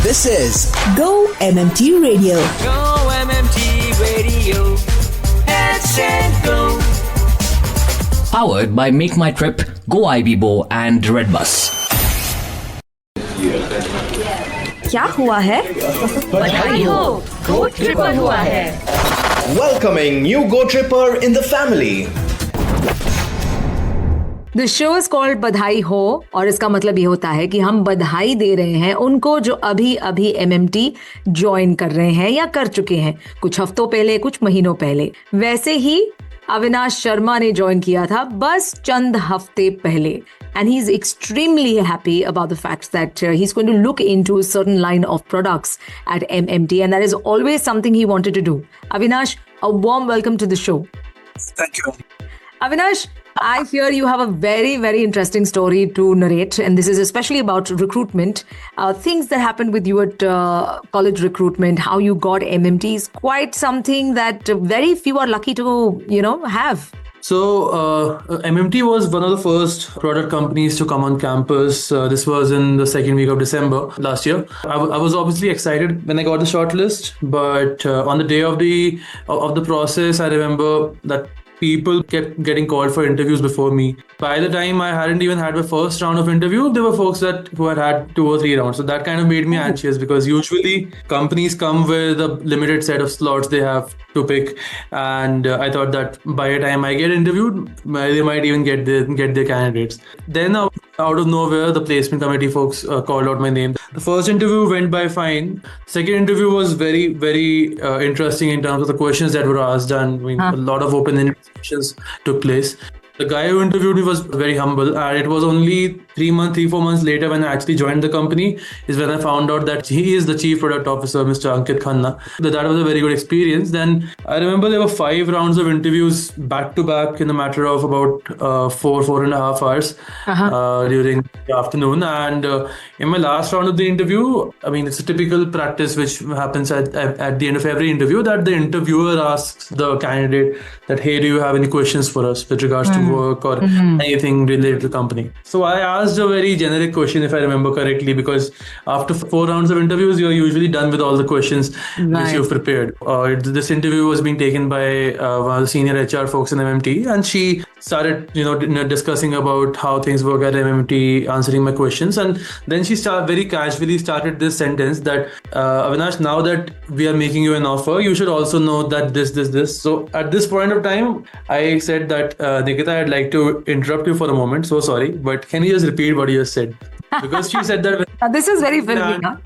This is Go-MMT Radio. Go-MMT Radio. Let's go. Powered by Make My Trip, Go IBBO and Redbus. क्या हुआ है? बधाई हो, गो tripper हुआ है. Welcoming new Go Tripper in the family. The show is called बधाई हो और इसका मतलब ये होता है कि हम बधाई दे रहे हैं उनको जो अभी अभी MMT ज्वाइन कर रहे हैं या कर चुके हैं, कुछ हफ्तों पहले, कुछ महीनों पहले. वैसे ही अविनाश शर्मा ने ज्वाइन किया था बस चंद हफ्ते पहले. And he's extremely happy about the fact that he's going to look into a certain line of products at MMT, and that is always something he wanted to do. Avinash, a warm welcome to the show. Thank you. Avinash, I hear you have a very, very interesting story to narrate, and this is especially about recruitment. Things that happened with you at college recruitment, how you got MMT is quite something that very few are lucky to, have. So MMT was one of the first product companies to come on campus. This was in the second week of December last year. I was obviously excited when I got the shortlist, but on the day of the process, I remember that people kept getting called for interviews before me. By the time I hadn't even had my first round of interview, there were folks who had 2 or 3 rounds. So that kind of made me anxious because usually companies come with a limited set of slots they have to pick. And I thought that by the time I get interviewed, they might even get their candidates. Then out of nowhere, the placement committee folks called out my name. The first interview went by fine. Second interview was very, very interesting in terms of the questions that were asked, and a lot of open-ended questions took place. The guy who interviewed me was very humble, and it was only 3-4 months later when I actually joined the company is when I found out that he is the chief product officer, Mr. Ankit Khanna. That was a very good experience. Then I remember there were 5 rounds of interviews back to back in a matter of about 4.5 hours during the afternoon. And in my last round of the interview, it's a typical practice which happens at the end of every interview, that the interviewer asks the candidate that, hey, do you have any questions for us with regards to work or anything related to the company? So I asked a very generic question, if I remember correctly, because after 4 rounds of interviews, you're usually done with all the questions which you've prepared. This interview was being taken by one of the senior HR folks in MMT, and she started, discussing about how things work at MMT, answering my questions, and then she very casually started this sentence that, Avinash, now that we are making you an offer, you should also know that this. So at this point of time, I said that, Nikita, I'd like to interrupt you for a moment. So sorry, but can you just repeat what you just said? Because she said that. This is very filmy, huh?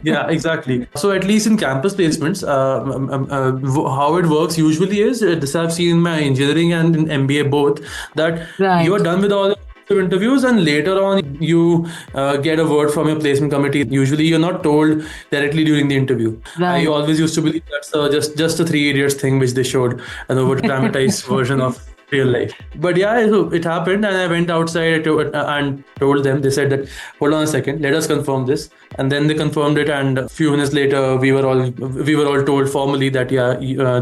Yeah, exactly. So at least in campus placements, how it works usually is, this I've seen in my engineering and in MBA both, that you are done with all the interviews and later on you get a word from your placement committee. Usually you're not told directly during the interview. I always used to believe that's just a 3 Idiots thing which they showed, an over dramatized version of real life. But yeah, so it happened, and I went outside and told them. They said that, hold on a second, let us confirm this. And then they confirmed it, and a few minutes later we were all told formally that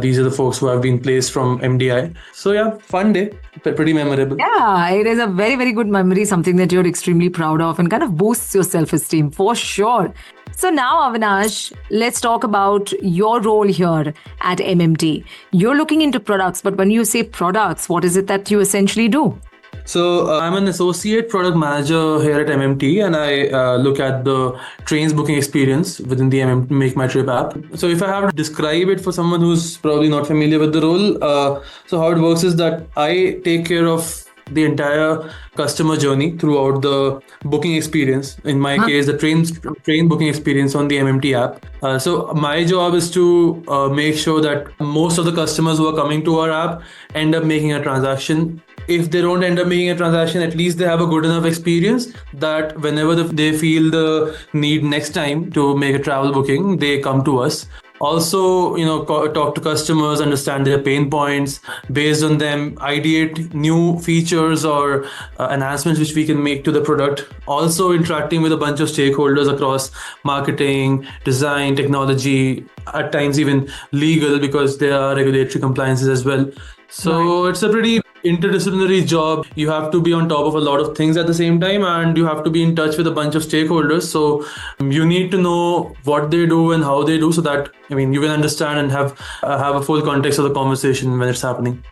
these are the folks who have been placed from MDI. So yeah, fun day, pretty memorable. Yeah, it is a very, very good memory, something that you're extremely proud of and kind of boosts your self-esteem for sure. So now, Avinash, let's talk about your role here at MMT. You're looking into products, but when you say products, what is it that you essentially do? So I'm an associate product manager here at MMT, and I look at the trains booking experience within the Make My Trip app. So if I have to describe it for someone who's probably not familiar with the role, so how it works is that I take care of the entire customer journey throughout the booking experience. In my case, the train booking experience on the MMT app. So my job is to make sure that most of the customers who are coming to our app end up making a transaction. If they don't end up making a transaction, at least they have a good enough experience that whenever they feel the need next time to make a travel booking, they come to us. Also, talk to customers, understand their pain points, based on them, ideate new features or enhancements which we can make to the product. Also interacting with a bunch of stakeholders across marketing, design, technology, at times even legal, because there are regulatory compliances as well. So It's a pretty interdisciplinary job. You have to be on top of a lot of things at the same time, and you have to be in touch with a bunch of stakeholders. So you need to know what they do and how they do, so that you can understand and have a full context of the conversation when it's happening.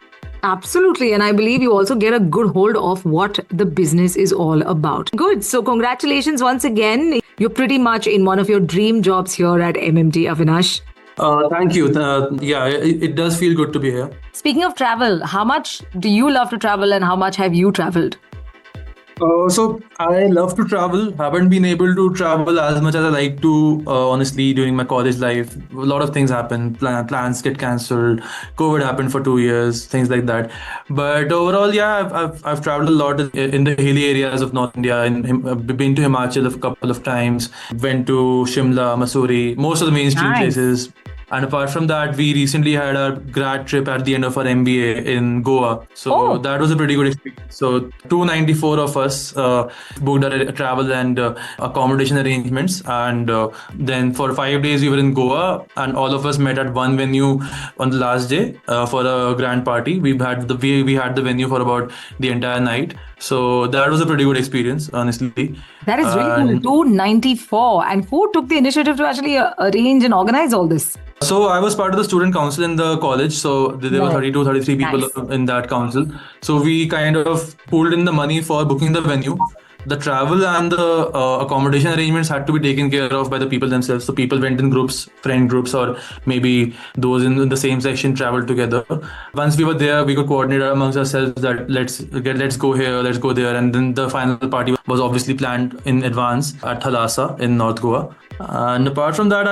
Absolutely. And I believe you also get a good hold of what the business is all about. Good. So congratulations once again. You're pretty much in one of your dream jobs here at MMT, Avinash. Thank you. It does feel good to be here. Speaking of travel, how much do you love to travel and how much have you traveled? So I love to travel. Haven't been able to travel as much as I like to, honestly, during my college life. A lot of things happen. Plans get cancelled. COVID happened for 2 years, things like that. But overall, yeah, I've traveled a lot in the hilly areas of North India. I've been to Himachal a couple of times. Went to Shimla, Mussoorie, most of the mainstream Nice. places. And apart from that, we recently had our grad trip at the end of our MBA in Goa. So that was a pretty good experience. So 294 of us booked our travel and accommodation arrangements. And then for 5 days, we were in Goa, and all of us met at one venue on the last day for a grand party. We had the venue for about the entire night. So that was a pretty good experience, honestly. That is really cool. 294. And who took the initiative to actually arrange and organize all this? So I was part of the student council in the college. So there were 32, 33 people Nice. in that council. So we kind of pooled in the money for booking the venue. The travel and the accommodation arrangements had to be taken care of by the people themselves. So people went in groups, friend groups, or maybe those in the same section traveled together. Once we were there, we could coordinate amongst ourselves that let's go here, let's go there. And then the final party was obviously planned in advance at Thalassa in North Goa. And apart from that,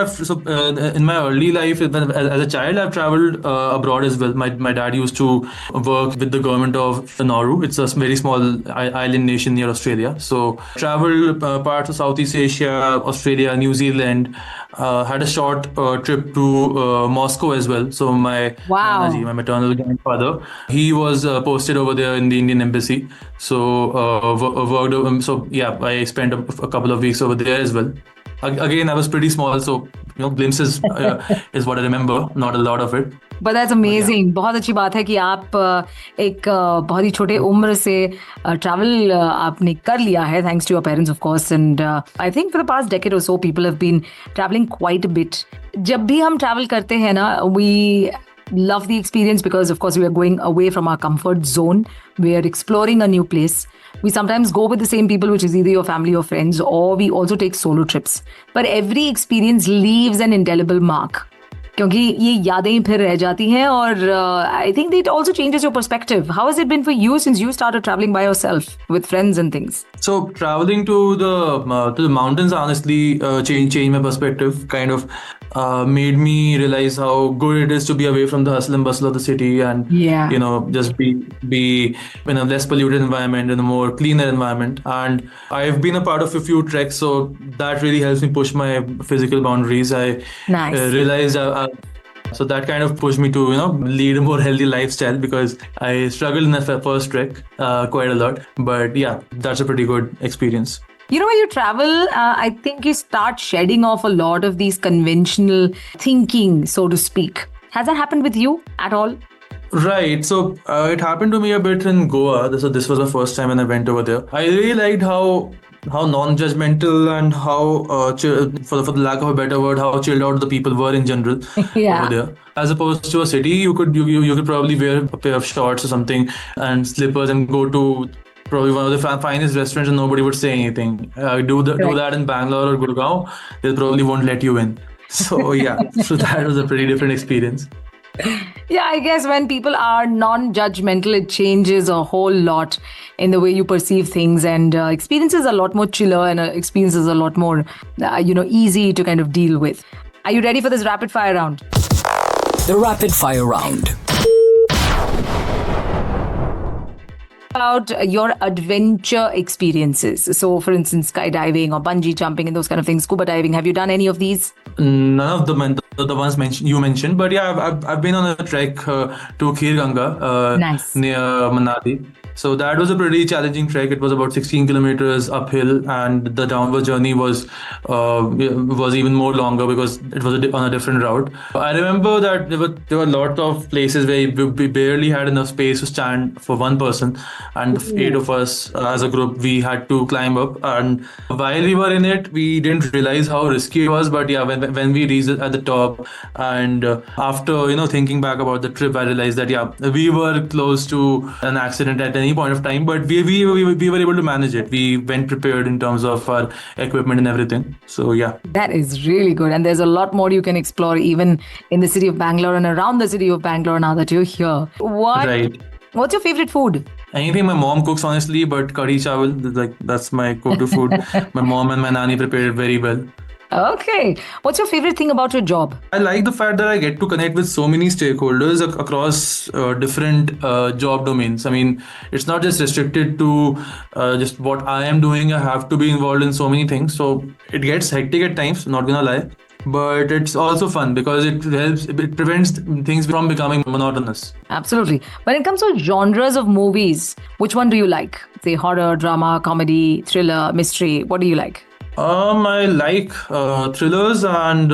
in my early life, as a child, I've traveled abroad as well. My dad used to work with the government of Nauru. It's a very small island nation near Australia. So traveled parts of Southeast Asia, Australia, New Zealand. Had a short trip to Moscow as well. So my Wow. Nanaji, my maternal grandfather, he was posted over there in the Indian embassy. So worked. So yeah, I spent a couple of weeks over there as well. Again, I was pretty small, so glimpses is what I remember, not a lot of it. But that's amazing. बहुत अच्छी बात है कि आप एक बहुत ही छोटे उम्र से travel आपने कर लिया है, thanks to your parents of course. And I think for the past decade or so, people have been traveling quite a bit. जब भी हम travel करते हैं ना, we love the experience because of course we are going away from our comfort zone. We are exploring a new place. We sometimes go with the same people, which is either your family or friends, or we also take solo trips. But every experience leaves an indelible mark. क्योंकि ये यादें फिर रह जाती हैं और I think it also changes your perspective. How has it been for you since you started traveling by yourself with friends and things? So traveling to the mountains honestly changed my perspective. Kind of made me realize how good it is to be away from the hustle and bustle of the city and just be in a less polluted environment, in a more cleaner environment. And I've been a part of a few treks, so that really helps me push my physical boundaries. I realized so that kind of pushed me to lead a more healthy lifestyle, because I struggled in the first trek quite a lot. But yeah, that's a pretty good experience. When you travel, I think you start shedding off a lot of these conventional thinking, so to speak. Has that happened with you at all? Right. So it happened to me a bit in Goa. So this was the first time when I went over there. I really liked how non-judgmental and how, for the lack of a better word, how chilled out the people were in general over there. As opposed to a city, you could probably wear a pair of shorts or something and slippers and go to probably one of the finest restaurants and nobody would say anything. Do that in Bangalore or Gurgaon, they probably won't let you in. So yeah, so that was a pretty different experience. Yeah, I guess when people are non-judgmental, it changes a whole lot in the way you perceive things, and experiences are a lot more chiller and experiences are a lot more, easy to kind of deal with. Are you ready for this rapid fire round? The rapid fire round. about your adventure experiences? So, for instance, skydiving or bungee jumping and those kind of things, scuba diving. Have you done any of these? None of the ones you mentioned, but yeah, I've been on a trek to Khir Ganga Nice. near Manali. So that was a pretty challenging trek. It was about 16 kilometers uphill, and the downward journey was even more longer because it was on a different route. I remember that there were a lot of places where we barely had enough space to stand for one person, and eight of us as a group we had to climb up. And while we were in it, we didn't realize how risky it was. But yeah, when we reached at the top, and after thinking back about the trip, I realized that yeah, we were close to an accident at any point of time, but we were able to manage it. We went prepared in terms of our equipment and everything. So yeah. That is really good. And there's a lot more you can explore even in the city of Bangalore and around the city of Bangalore now that you're here. Right. What's your favorite food? Anything my mom cooks, honestly, but curry chawal, that's my go-to food. My mom and my nanny prepare it very well. Okay. What's your favorite thing about your job? I like the fact that I get to connect with so many stakeholders across different job domains. I mean, it's not just restricted to just what I am doing. I have to be involved in so many things. So it gets hectic at times, not gonna lie. But it's also fun because it prevents things from becoming monotonous. Absolutely. When it comes to genres of movies, which one do you like? Say horror, drama, comedy, thriller, mystery. What do you like? I like thrillers and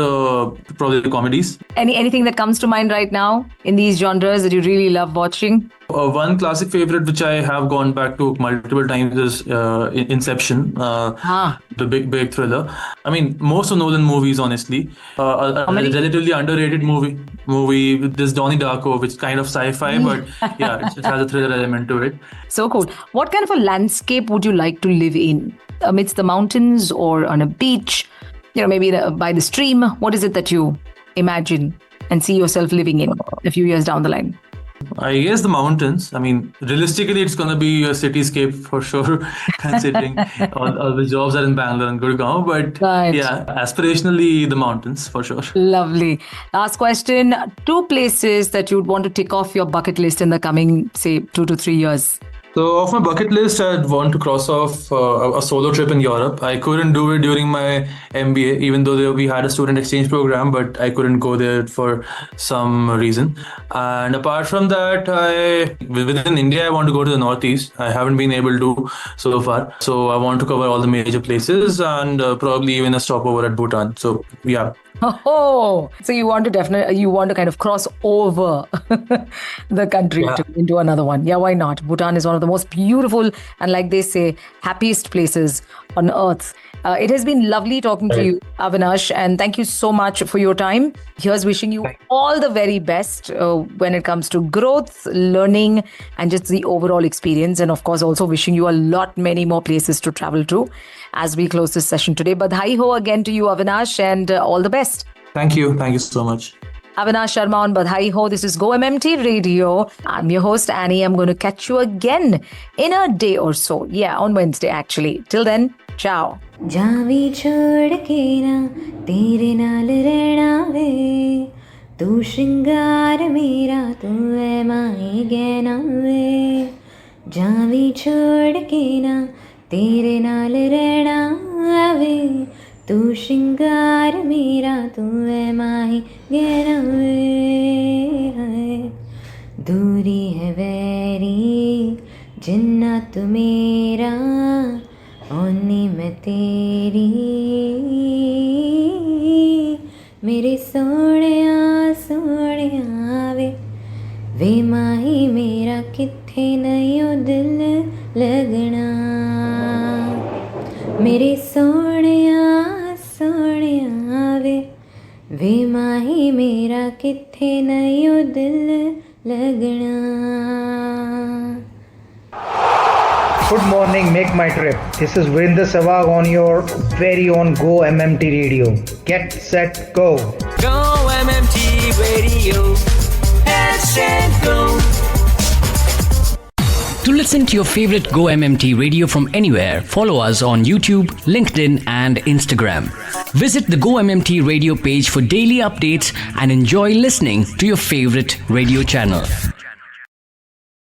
probably comedies. Anything that comes to mind right now in these genres that you really love watching? One classic favorite which I have gone back to multiple times is Inception, the big thriller. I mean, most of Nolan movies, honestly. A relatively underrated movie with this Donnie Darko, which is kind of sci-fi, but yeah, it has a thriller element to it. So cool. What kind of a landscape would you like to live in? Amidst the mountains or on a beach? Maybe by the stream? What is it that you imagine and see yourself living in a few years down the line? I guess the mountains. I mean, realistically, it's going to be a cityscape for sure, considering all the jobs are in Bangalore and Gurgaon. But Right. yeah, aspirationally, the mountains for sure. Lovely. Last question. 2 places that you'd want to tick off your bucket list in the coming, say, 2 to 3 years. So off my bucket list, I'd want to cross off a solo trip in Europe. I couldn't do it during my MBA, even though we had a student exchange program, but I couldn't go there for some reason. And apart from that, within India, I want to go to the Northeast. I haven't been able to so far. So I want to cover all the major places and probably even a stopover at Bhutan. So yeah. Oh, so you want to kind of cross over the country into another one. Yeah, why not? Bhutan is one of the most beautiful and, like they say, happiest places on earth. It has been lovely talking to you, Avinash, and thank you so much for your time. Here's wishing you all the very best when it comes to growth, learning, and just the overall experience. And of course, also wishing you many more places to travel to as we close this session today. Badhaai ho again to you, Avinash, and all the best. Thank you. Thank you so much. Avinash Sharma on Badhaai ho. This is GO-MMT Radio. I'm your host, Annie. I'm going to catch you again in a day or so. Yeah, on Wednesday, actually. Till then, ciao. जावी छोड़ के ना तेरे नाल रहना वे तू श्रृंगार मेरा तू है माही गहना वे जावी छोड़ के ना तेरे नाल रहना वे तू श्रृंगार मेरा तू है माही गहना वे दूरी है वैरी जिन्ना तू मेरा ओनी मैं तेरी मेरे सोहणिया सोहणिया वे माही मेरा किथे नहीं ओ दिल लगना मेरे सोहणिया सोहणिया वे माही मेरा किथे नहीं ओ दिल लगना. Good morning, make my trip. This is Vrinder Sehwag on your very own GO-MMT Radio. Get set, go. GO-MMT Radio. #go. To listen to your favorite GO-MMT radio from anywhere, follow us on YouTube, LinkedIn and Instagram. Visit the GO-MMT radio page for daily updates and enjoy listening to your favorite radio channel.